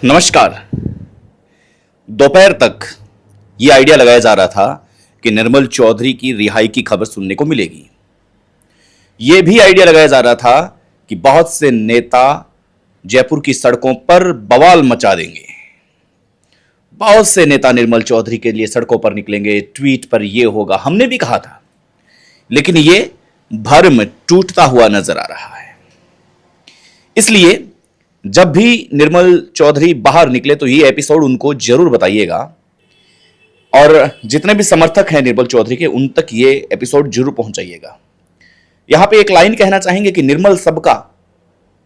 नमस्कार। दोपहर तक ये आइडिया लगाया जा रहा था कि निर्मल चौधरी की रिहाई की खबर सुनने को मिलेगी। ये भी आइडिया लगाया जा रहा था कि बहुत से नेता जयपुर की सड़कों पर बवाल मचा देंगे। बहुत से नेता निर्मल चौधरी के लिए सड़कों पर निकलेंगे, ट्वीट पर ये होगा, हमने भी कहा था। लेकिन ये भर्म टूटता हुआ नजर आ रहा है। इसलिए जब भी निर्मल चौधरी बाहर निकले तो ये एपिसोड उनको जरूर बताइएगा, और जितने भी समर्थक हैं निर्मल चौधरी के उन तक ये एपिसोड जरूर पहुंचाइएगा। यहां पे एक लाइन कहना चाहेंगे कि निर्मल सबका,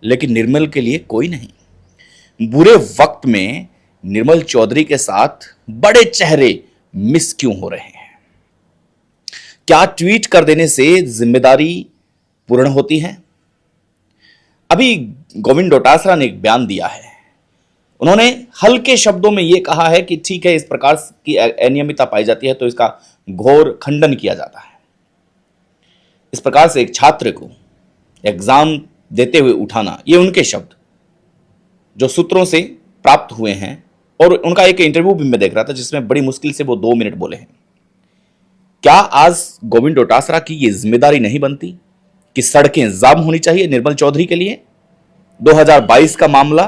लेकिन निर्मल के लिए कोई नहीं। बुरे वक्त में निर्मल चौधरी के साथ बड़े चेहरे मिस क्यों हो रहे हैं? क्या ट्वीट कर देने से जिम्मेदारी पूर्ण होती है? अभी गोविंद डोटासरा ने एक बयान दिया है। उन्होंने हल्के शब्दों में यह कहा है कि ठीक है, इस प्रकार की अनियमितता पाई जाती है तो इसका घोर खंडन किया जाता है। इस प्रकार से एक छात्र को एग्जाम देते हुए उठाना, ये उनके शब्द जो सूत्रों से प्राप्त हुए हैं, और उनका एक इंटरव्यू भी मैं देख रहा था जिसमें बड़ी मुश्किल से वो 2 मिनट बोले हैं। क्या आज गोविंद डोटासरा की यह जिम्मेदारी नहीं बनती कि सड़कें जाम होनी चाहिए निर्मल चौधरी के लिए? 2022 का मामला,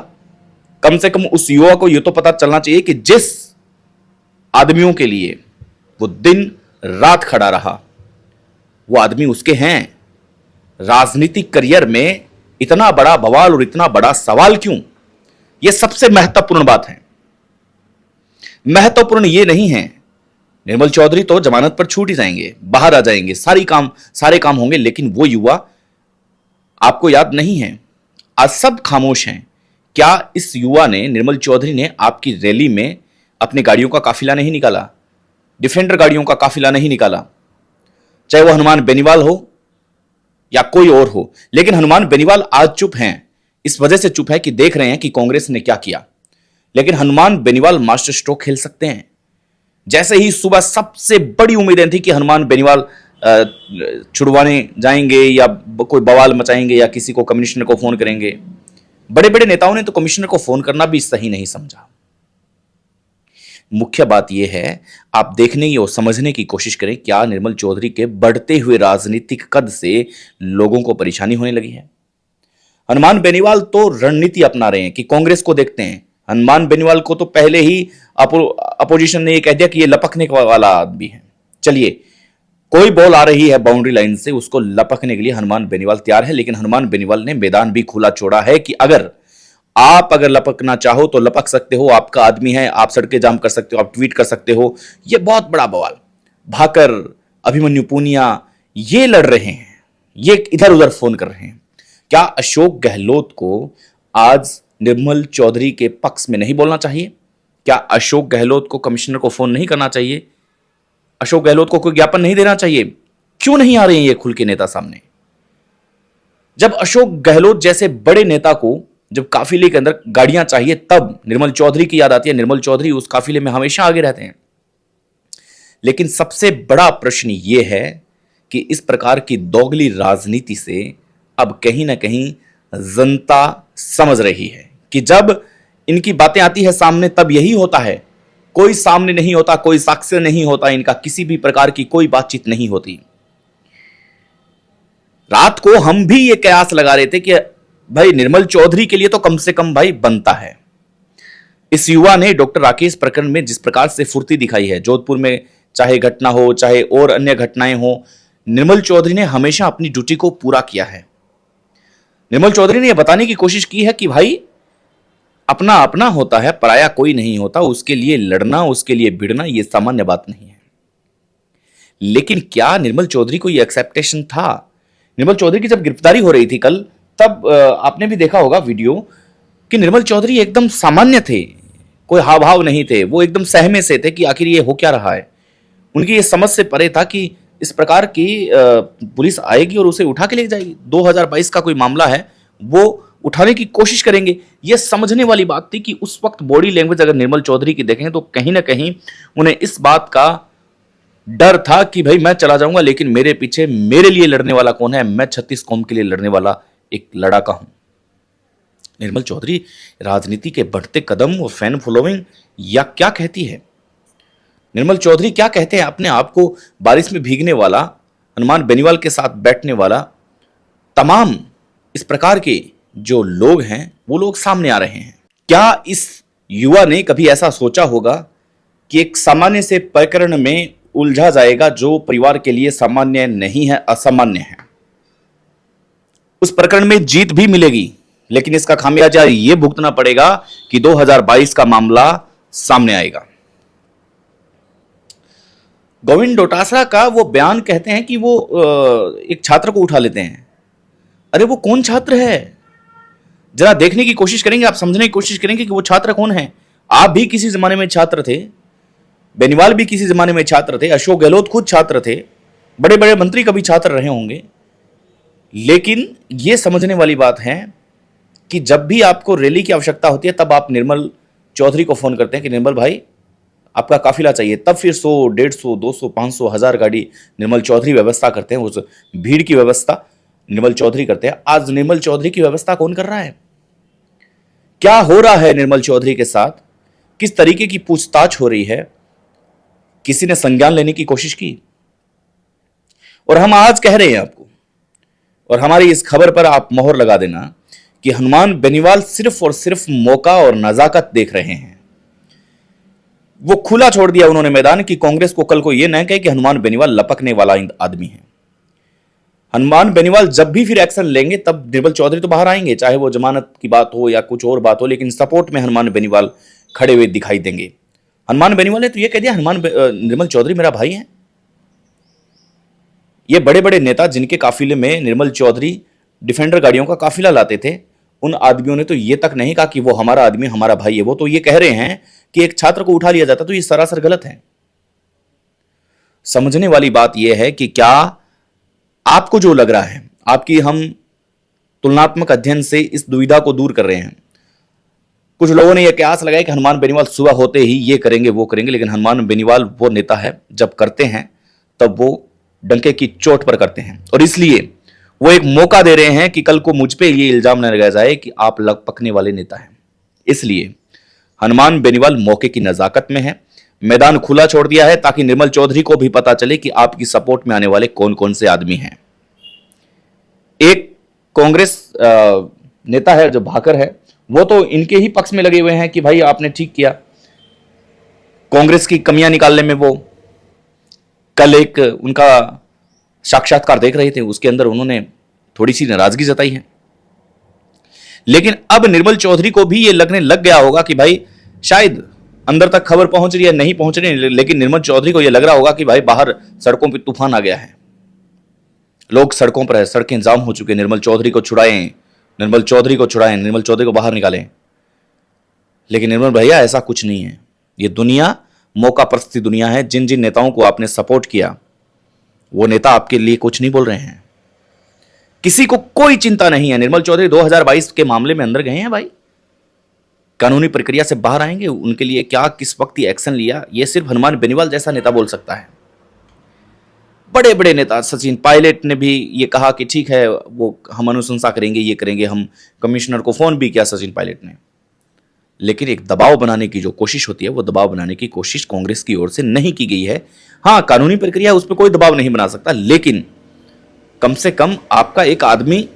कम से कम उस युवा को यह तो पता चलना चाहिए कि जिस आदमियों के लिए वो दिन रात खड़ा रहा, वो आदमी उसके हैं। राजनीतिक करियर में इतना बड़ा बवाल और इतना बड़ा सवाल क्यों? यह सबसे महत्वपूर्ण बात है। महत्वपूर्ण यह नहीं है निर्मल चौधरी तो जमानत पर छूट ही जाएंगे, बाहर आ जाएंगे, सारे काम होंगे, लेकिन वो युवा आपको याद नहीं है। आज सब खामोश हैं। क्या इस युवा ने, निर्मल चौधरी ने, आपकी रैली में अपनी गाड़ियों का काफिला नहीं निकाला? डिफेंडर गाड़ियों का काफिला नहीं निकाला? चाहे वो हनुमान बेनीवाल हो या कोई और हो। लेकिन हनुमान बेनीवाल आज चुप हैं। इस वजह से चुप है कि देख रहे हैं कि कांग्रेस ने क्या किया। लेकिन हनुमान बेनीवाल मास्टर स्ट्रोक खेल सकते हैं। जैसे ही सुबह सबसे बड़ी उम्मीदें थी कि हनुमान बेनीवाल छुड़वाने जाएंगे या कोई बवाल मचाएंगे या किसी को, कमिश्नर को फोन करेंगे। बड़े बड़े नेताओं ने तो कमिश्नर को फोन करना भी सही नहीं समझा। मुख्य बात यह है, आप देखने की और समझने की कोशिश करें, क्या निर्मल चौधरी के बढ़ते हुए राजनीतिक कद से लोगों को परेशानी होने लगी है? हनुमान बेनीवाल तो रणनीति अपना रहे हैं कि कांग्रेस को देखते हैं। हनुमान बेनीवाल को तो पहले ही अपोजिशन ने यह कह दिया कि यह लपकने वाला आदमी है। चलिए, कोई बॉल आ रही है बाउंड्री लाइन से, उसको लपकने के लिए हनुमान बेनीवाल तैयार है। लेकिन हनुमान बेनीवाल ने मैदान भी खुला छोड़ा है कि अगर लपकना चाहो तो लपक सकते हो, आपका आदमी है, आप सड़कें जाम कर सकते हो, आप ट्वीट कर सकते हो। यह बहुत बड़ा बवाल। भाकर, अभिमन्यु पूनिया ये लड़ रहे हैं, ये इधर उधर फोन कर रहे हैं। क्या अशोक गहलोत को आज निर्मल चौधरी के पक्ष में नहीं बोलना चाहिए? क्या अशोक गहलोत को कमिश्नर को फोन नहीं करना चाहिए? अशोक गहलोत को कोई ज्ञापन नहीं देना चाहिए? क्यों नहीं आ रहे हैं ये खुल के नेता सामने? जब अशोक गहलोत जैसे बड़े नेता को जब काफिले के अंदर गाड़ियां चाहिए, तब निर्मल चौधरी की याद आती है। निर्मल चौधरी उस काफिले में हमेशा आगे रहते हैं। लेकिन सबसे बड़ा प्रश्न यह है कि इस प्रकार की दोगली राजनीति से अब कहीं ना कहीं जनता समझ रही है कि जब इनकी बातें आती है सामने, तब यही होता है। कोई सामने नहीं होता, कोई साक्ष्य नहीं होता, इनका किसी भी प्रकार की कोई बातचीत नहीं होती। रात को हम भी ये कयास लगा रहे थे कि भाई निर्मल चौधरी के लिए तो कम से कम भाई बनता है। इस युवा ने डॉक्टर राकेश प्रकरण में जिस प्रकार से फुर्ती दिखाई है, जोधपुर में चाहे घटना हो चाहे और अन्य घटनाएं हो, निर्मल चौधरी ने हमेशा अपनी ड्यूटी को पूरा किया है। निर्मल चौधरी ने यह बताने की कोशिश की है कि भाई अपना अपना होता है, पराया कोई नहीं होता। उसके लिए लड़ना, उसके लिए भिड़ना यह सामान्य बात नहीं है। लेकिन क्या निर्मल चौधरी को यह एक्सेप्टेशन था? निर्मल चौधरी की जब गिरफ्तारी हो रही थी कल, तब आपने भी देखा होगा वीडियो कि निर्मल चौधरी एकदम सामान्य थे, कोई हाव भाव नहीं थे। वो एकदम सहमे से थे कि आखिर ये हो क्या रहा है। उनकी ये समझ से परे था कि इस प्रकार की पुलिस आएगी और उसे उठा के ले जाएगी। 2022 का कोई मामला है, वो उठाने की कोशिश करेंगे। यह समझने वाली बात थी कि उस वक्त बॉडी लैंग्वेज अगर निर्मल चौधरी की देखें तो कहीं ना कहीं उन्हें इस बात का डर था कि भाई मैं चला जाऊंगा, लेकिन मेरे पीछे मेरे लिए लड़ने वाला कौन है? मैं 36 कौम के लिए लड़ने वाला एक लड़ाका हूं। निर्मल चौधरी राजनीति के बढ़ते कदम और फैन फॉलोइंग या क्या कहती है? निर्मल चौधरी क्या कहते हैं अपने आप को बारिश में भीगने वाला, हनुमान बेनीवाल के साथ बैठने वाला? तमाम इस प्रकार के जो लोग हैं वो लोग सामने आ रहे हैं। क्या इस युवा ने कभी ऐसा सोचा होगा कि एक सामान्य से प्रकरण में उलझा जाएगा जो परिवार के लिए सामान्य नहीं है, असामान्य है? उस प्रकरण में जीत भी मिलेगी, लेकिन इसका खामियाजा यह भुगतना पड़ेगा कि 2022 का मामला सामने आएगा। गोविंद डोटासरा का वो बयान कहते हैं कि वो एक छात्र को उठा लेते हैं। अरे वो कौन छात्र है? जरा देखने की कोशिश करेंगे, आप समझने की कोशिश करेंगे कि वो छात्र कौन है। आप भी किसी जमाने में छात्र थे, बेनीवाल भी किसी जमाने में छात्र थे, अशोक गहलोत खुद छात्र थे, बड़े बड़े मंत्री कभी छात्र रहे होंगे। लेकिन यह समझने वाली बात है कि जब भी आपको रैली की आवश्यकता होती है तब आप निर्मल चौधरी को फोन करते हैं कि निर्मल भाई आपका काफिला चाहिए। तब फिर 100, 150, 200, 500, 1000 गाड़ी निर्मल चौधरी व्यवस्था करते हैं। उस भीड़ की व्यवस्था निर्मल चौधरी करते हैं। आज निर्मल चौधरी की व्यवस्था कौन कर रहा है? क्या हो रहा है निर्मल चौधरी के साथ? किस तरीके की पूछताछ हो रही है? किसी ने संज्ञान लेने की कोशिश की? और हम आज कह रहे हैं आपको, और हमारी इस खबर पर आप मोहर लगा देना कि हनुमान बेनीवाल सिर्फ और सिर्फ मौका और नजाकत देख रहे हैं। वो खुला छोड़ दिया उन्होंने मैदान कि कांग्रेस को कल को यह न कहे कि हनुमान बेनीवाल लपकने वाला आदमी है। हनुमान बेनीवाल जब भी फिर एक्शन लेंगे तब निर्मल चौधरी तो बाहर आएंगे, चाहे वो जमानत की बात हो या कुछ और बात हो, लेकिन सपोर्ट में हनुमान बेनीवाल खड़े हुए दिखाई देंगे। हनुमान बेनीवाल ने तो यह कह दिया निर्मल चौधरी मेरा भाई है। ये बड़े बड़े नेता जिनके काफिले में निर्मल चौधरी डिफेंडर गाड़ियों का काफिला लाते थे, उन आदमियों ने तो ये तक नहीं कहा कि वो हमारा आदमी हमारा भाई है। वो तो ये कह रहे हैं कि एक छात्र को उठा लिया जाता, तो ये सरासर गलत है। समझने वाली बात यह है कि क्या आपको जो लग रहा है, आपकी हम तुलनात्मक अध्ययन से इस दुविधा को दूर कर रहे हैं। कुछ लोगों ने यह कयास लगाया कि हनुमान बेनीवाल सुबह होते ही ये करेंगे वो करेंगे, लेकिन हनुमान बेनीवाल वो नेता है जब करते हैं तब वो डंके की चोट पर करते हैं। और इसलिए वो एक मौका दे रहे हैं कि कल को मुझ पे ये इल्जाम न लगाया जाए कि आप लपकने वाले नेता हैं। इसलिए हनुमान बेनीवाल मौके की नजाकत में है, मैदान खुला छोड़ दिया है ताकि निर्मल चौधरी को भी पता चले कि आपकी सपोर्ट में आने वाले कौन कौन से आदमी हैं। एक कांग्रेस नेता है जो भाकर है, वो तो इनके ही पक्ष में लगे हुए हैं कि भाई आपने ठीक किया। कांग्रेस की कमियां निकालने में वो कल एक उनका साक्षात्कार देख रहे थे, उसके अंदर उन्होंने थोड़ी सी नाराजगी जताई है। लेकिन अब निर्मल चौधरी को भी ये लगने लग गया होगा कि भाई शायद अंदर तक खबर पहुंच रही है, नहीं पहुंच रही, लेकिन निर्मल चौधरी को यह लग रहा होगा कि भाई बाहर सड़कों पर तूफान आ गया है, लोग सड़कों पर है, सड़कें जाम हो चुके, निर्मल चौधरी को छुड़ाएं, निर्मल चौधरी को छुड़ाएं, निर्मल चौधरी को बाहर निकालें। लेकिन निर्मल भैया ऐसा कुछ नहीं है। ये दुनिया मौका परस्ती दुनिया है। जिन जिन नेताओं को आपने सपोर्ट किया वो नेता आपके लिए कुछ नहीं बोल रहे हैं। किसी को कोई चिंता नहीं है। निर्मल चौधरी 2022 के मामले में अंदर गए हैं भाई, कानूनी प्रक्रिया से बाहर आएंगे। उनके लिए क्या किस वक्त ये एक्शन लिया, ये सिर्फ हनुमान बेनीवाल जैसा नेता बोल सकता है। बड़े बड़े नेता, सचिन पायलट ने भी ये कहा कि ठीक है वो हम अनुशंसा करेंगे, ये करेंगे। हम कमिश्नर को फोन भी किया सचिन पायलट ने। लेकिन एक दबाव बनाने की जो कोशिश होती है वो दबाव बनाने की कोशिश कांग्रेस की ओर से नहीं की गई है। हाँ, कानूनी प्रक्रिया उस पर कोई दबाव नहीं बना सकता, लेकिन कम से कम आपका एक आदमी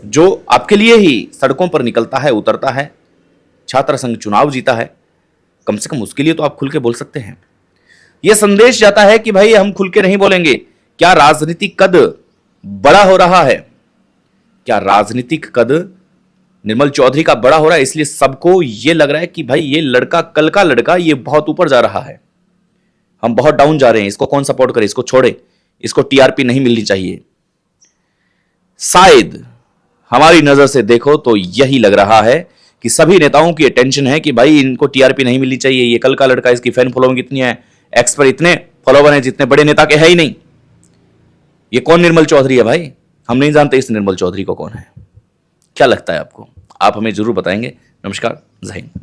जो आपके लिए ही सड़कों पर निकलता है, उतरता है, छात्र संघ चुनाव जीता है, कम से कम उसके लिए तो आप खुल के बोल सकते हैं। यह संदेश जाता है कि भाई हम खुल के नहीं बोलेंगे। क्या राजनीतिक कद बड़ा हो रहा है? क्या राजनीतिक कद निर्मल चौधरी का बड़ा हो रहा है? इसलिए सबको यह लग रहा है कि भाई ये लड़का, कल का लड़का, ये बहुत ऊपर जा रहा है, हम बहुत डाउन जा रहे हैं, इसको कौन सपोर्ट करे, इसको छोड़े, इसको टीआरपी नहीं मिलनी चाहिए। शायद हमारी नजर से देखो तो यही लग रहा है कि सभी नेताओं की अटेंशन है कि भाई इनको टीआरपी नहीं मिलनी चाहिए, ये कल का लड़का, इसकी फैन फॉलोइंग कितनी है, एक्स पर इतने फॉलोवर हैं जितने बड़े नेता के है ही नहीं। ये कौन निर्मल चौधरी है भाई? हम नहीं जानते इस निर्मल चौधरी को कौन है। क्या लगता है आपको? आप हमें जरूर बताएंगे। नमस्कार, जय हिंद।